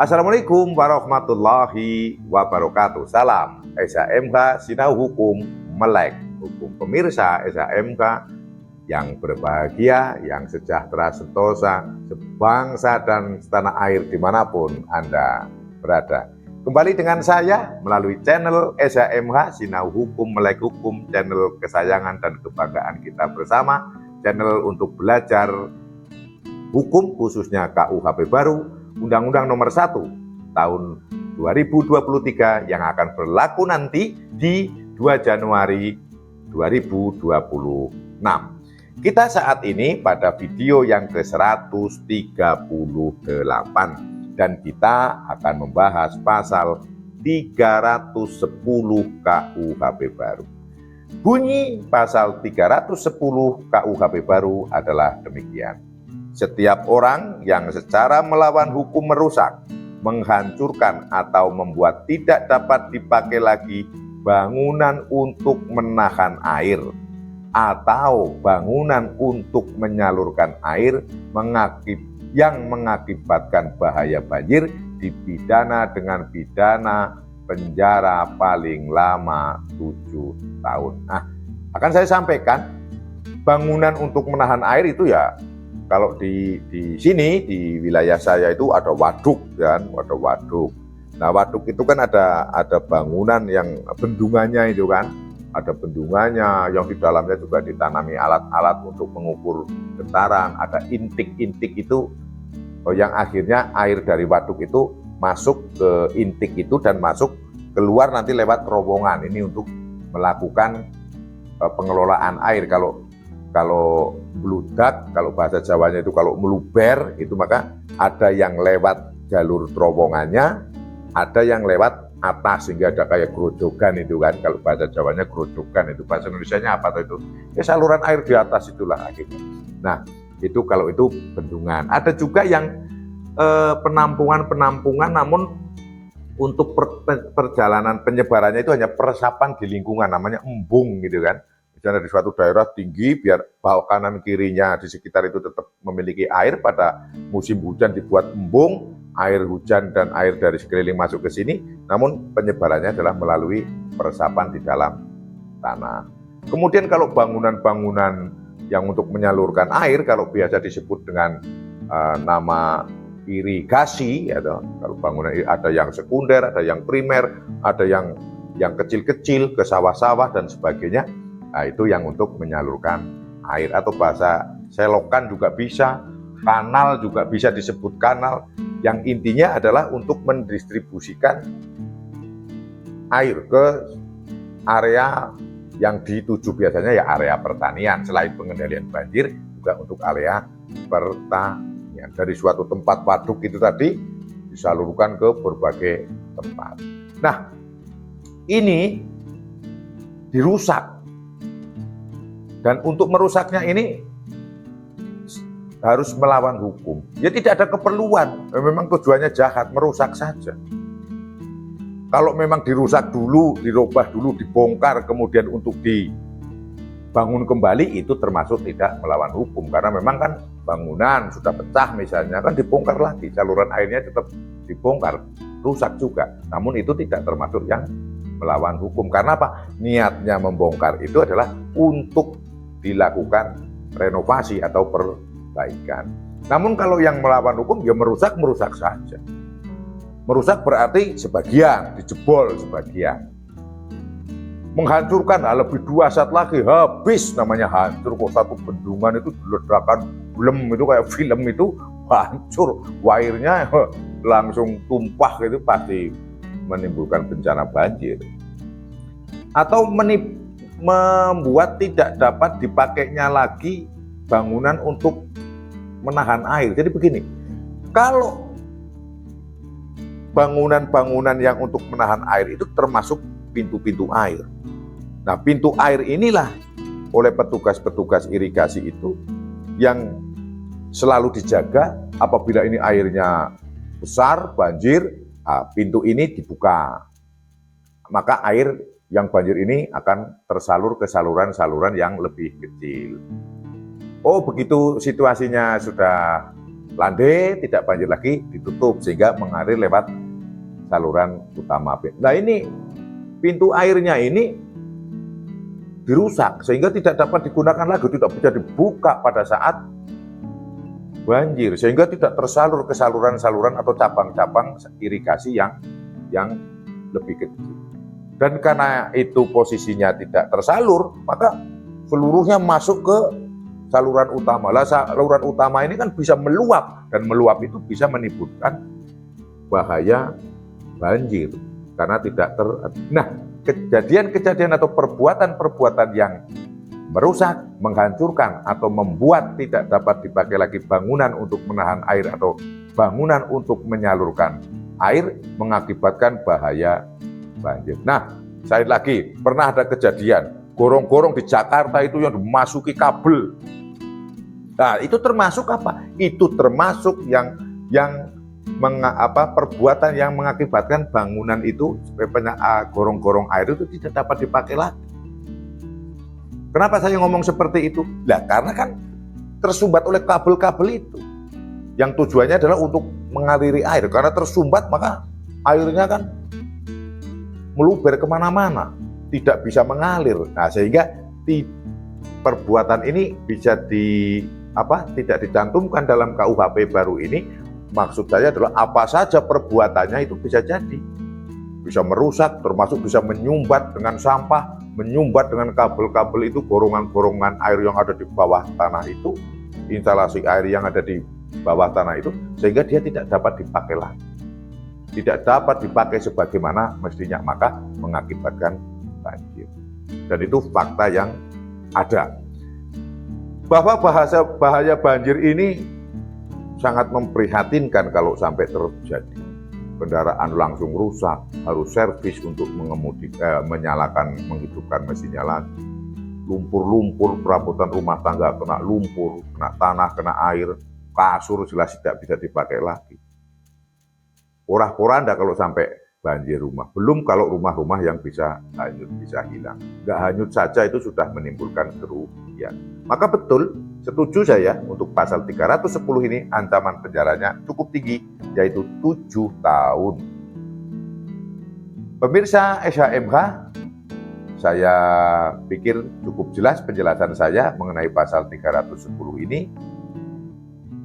Assalamualaikum warahmatullahi wabarakatuh. Salam SHMK Sinau Hukum Melek Hukum. Pemirsa SHMK yang berbahagia, yang sejahtera, sentosa, sebangsa dan setanah air dimanapun Anda berada. Kembali dengan saya melalui channel SHMK Sinau Hukum Melek Hukum, channel kesayangan dan kebanggaan kita bersama, channel untuk belajar hukum khususnya KUHP baru, Undang-Undang Nomor 1 tahun 2023 yang akan berlaku nanti di 2 Januari 2026. Kita saat ini pada video yang ke-138 dan kita akan membahas pasal 310 KUHP baru. Bunyi pasal 310 KUHP baru adalah demikian. Setiap orang yang secara melawan hukum merusak, menghancurkan atau membuat tidak dapat dipakai lagi bangunan untuk menahan air atau bangunan untuk menyalurkan air yang mengakibatkan bahaya banjir dipidana dengan pidana penjara paling lama 7 tahun. Nah, akan saya sampaikan bangunan untuk menahan air itu ya, kalau di sini di wilayah saya itu ada waduk kan, ada waduk. Nah, waduk itu kan ada bangunan yang bendungannya itu kan, ada bendungannya yang di dalamnya juga ditanami alat-alat untuk mengukur getaran, ada intik-intik itu yang akhirnya air dari waduk itu masuk ke intik itu dan masuk keluar nanti lewat terowongan. Ini untuk melakukan pengelolaan air. Kalau meludak, kalau bahasa Jawanya itu kalau meluber, itu maka ada yang lewat jalur terowongannya, ada yang lewat atas sehingga ada kayak grojogan itu kan. Kalau bahasa Jawanya grojogan, itu bahasa Indonesianya apa tuh itu? Ya saluran air di atas itulah akhirnya. Nah, itu kalau itu bendungan. Ada juga yang penampungan namun untuk perjalanan penyebarannya itu hanya peresapan di lingkungan, namanya embung gitu kan. Misalnya di suatu daerah tinggi, biar bawah kanan kirinya di sekitar itu tetap memiliki air, pada musim hujan dibuat embung, air hujan dan air dari sekeliling masuk ke sini, namun penyebarannya adalah melalui peresapan di dalam tanah. Kemudian kalau bangunan-bangunan yang untuk menyalurkan air, kalau biasa disebut dengan nama irigasi, atau kalau bangunan ada yang sekunder, ada yang primer, ada yang kecil-kecil ke sawah-sawah dan sebagainya. Nah, itu yang untuk menyalurkan air, atau bahasa selokan juga bisa, kanal juga bisa disebut kanal. Yang intinya adalah untuk mendistribusikan air ke area yang dituju, biasanya ya area pertanian. Selain pengendalian banjir, juga untuk area pertanian. Dari suatu tempat waduk itu tadi disalurkan ke berbagai tempat. Nah, ini dirusak. Dan untuk merusaknya ini harus melawan hukum. Ya tidak ada keperluan, memang tujuannya jahat, merusak saja. Kalau memang dirusak dulu, dirubah dulu, dibongkar, kemudian untuk dibangun kembali, itu termasuk tidak melawan hukum. Karena memang kan bangunan sudah pecah misalnya, kan dibongkar lagi, saluran airnya tetap dibongkar, rusak juga. Namun itu tidak termasuk yang melawan hukum. Karena apa? Niatnya membongkar itu adalah untuk dilakukan renovasi atau perbaikan. Namun kalau yang melawan hukum ya merusak saja. Merusak berarti sebagian, dijebol sebagian. Menghancurkan lebih dahsyat lagi, habis namanya hancur. Kok satu bendungan itu diledakan, belum itu kayak film itu hancur, airnya langsung tumpah gitu, pasti menimbulkan bencana banjir. Atau membuat tidak dapat dipakainya lagi bangunan untuk menahan air. Jadi begini, kalau bangunan-bangunan yang untuk menahan air itu termasuk pintu-pintu air. Nah, pintu air inilah oleh petugas-petugas irigasi itu yang selalu dijaga. Apabila ini airnya besar, banjir, pintu ini dibuka. Maka air yang banjir ini akan tersalur ke saluran-saluran yang lebih kecil. Oh, begitu situasinya sudah landai, tidak banjir lagi, ditutup sehingga mengalir lewat saluran utama. Nah ini pintu airnya ini dirusak sehingga tidak dapat digunakan lagi, tidak bisa dibuka pada saat banjir, sehingga tidak tersalur ke saluran-saluran atau cabang-cabang irigasi yang lebih kecil. Dan karena itu posisinya tidak tersalur, maka seluruhnya masuk ke saluran utama. Lah saluran utama ini kan bisa meluap, dan meluap itu bisa menimbulkan bahaya banjir karena tidak Nah, kejadian-kejadian atau perbuatan-perbuatan yang merusak, menghancurkan, atau membuat tidak dapat dipakai lagi bangunan untuk menahan air atau bangunan untuk menyalurkan air mengakibatkan bahaya banjir. Nah, sekali lagi, pernah ada kejadian gorong-gorong di Jakarta itu yang dimasuki kabel. Nah, itu termasuk apa? Itu termasuk yang perbuatan yang mengakibatkan bangunan itu gorong-gorong air itu tidak dapat dipakai lagi. Kenapa saya ngomong seperti itu? Nah, karena kan tersumbat oleh kabel-kabel itu. Yang tujuannya adalah untuk mengaliri air. Karena tersumbat maka airnya kan meluber kemana-mana, tidak bisa mengalir. Nah, sehingga perbuatan ini bisa tidak dicantumkan dalam KUHP baru ini. Maksud saya adalah apa saja perbuatannya itu bisa jadi. Bisa merusak, termasuk bisa menyumbat dengan sampah, menyumbat dengan kabel-kabel itu, gorongan-gorongan air yang ada di bawah tanah itu, instalasi air yang ada di bawah tanah itu, sehingga dia tidak dapat dipakai lagi. Tidak dapat dipakai sebagaimana mestinya, maka mengakibatkan banjir. Dan itu fakta yang ada. Bahwa bahaya banjir ini sangat memprihatinkan kalau sampai terjadi. Kendaraan langsung rusak, harus servis untuk menyalakan, menghidupkan mesinnya lagi. Lumpur-lumpur perabotan rumah tangga kena lumpur, kena tanah, kena air, kasur jelas tidak bisa dipakai lagi. Porak-poranda kalau sampai banjir rumah. Belum kalau rumah-rumah yang bisa hanyut, bisa hilang. Nggak hanyut saja itu sudah menimbulkan kerugian. Maka betul, setuju saya untuk pasal 310 ini ancaman penjaranya cukup tinggi, yaitu 7 tahun. Pemirsa SHMH, saya pikir cukup jelas penjelasan saya mengenai pasal 310 ini.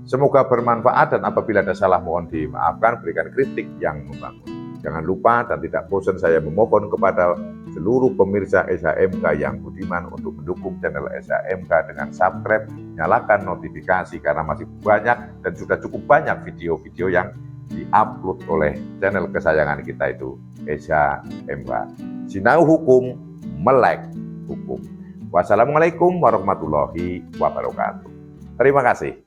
Semoga bermanfaat dan apabila ada salah mohon dimaafkan, berikan kritik yang membangun. Jangan lupa dan tidak bosan saya memohon kepada seluruh pemirsa SHMK yang budiman untuk mendukung channel SHMK dengan subscribe, nyalakan notifikasi karena masih banyak dan sudah cukup banyak video-video yang diupload oleh channel kesayangan kita itu SHMK. Sinau hukum, melek hukum. Wassalamualaikum warahmatullahi wabarakatuh. Terima kasih.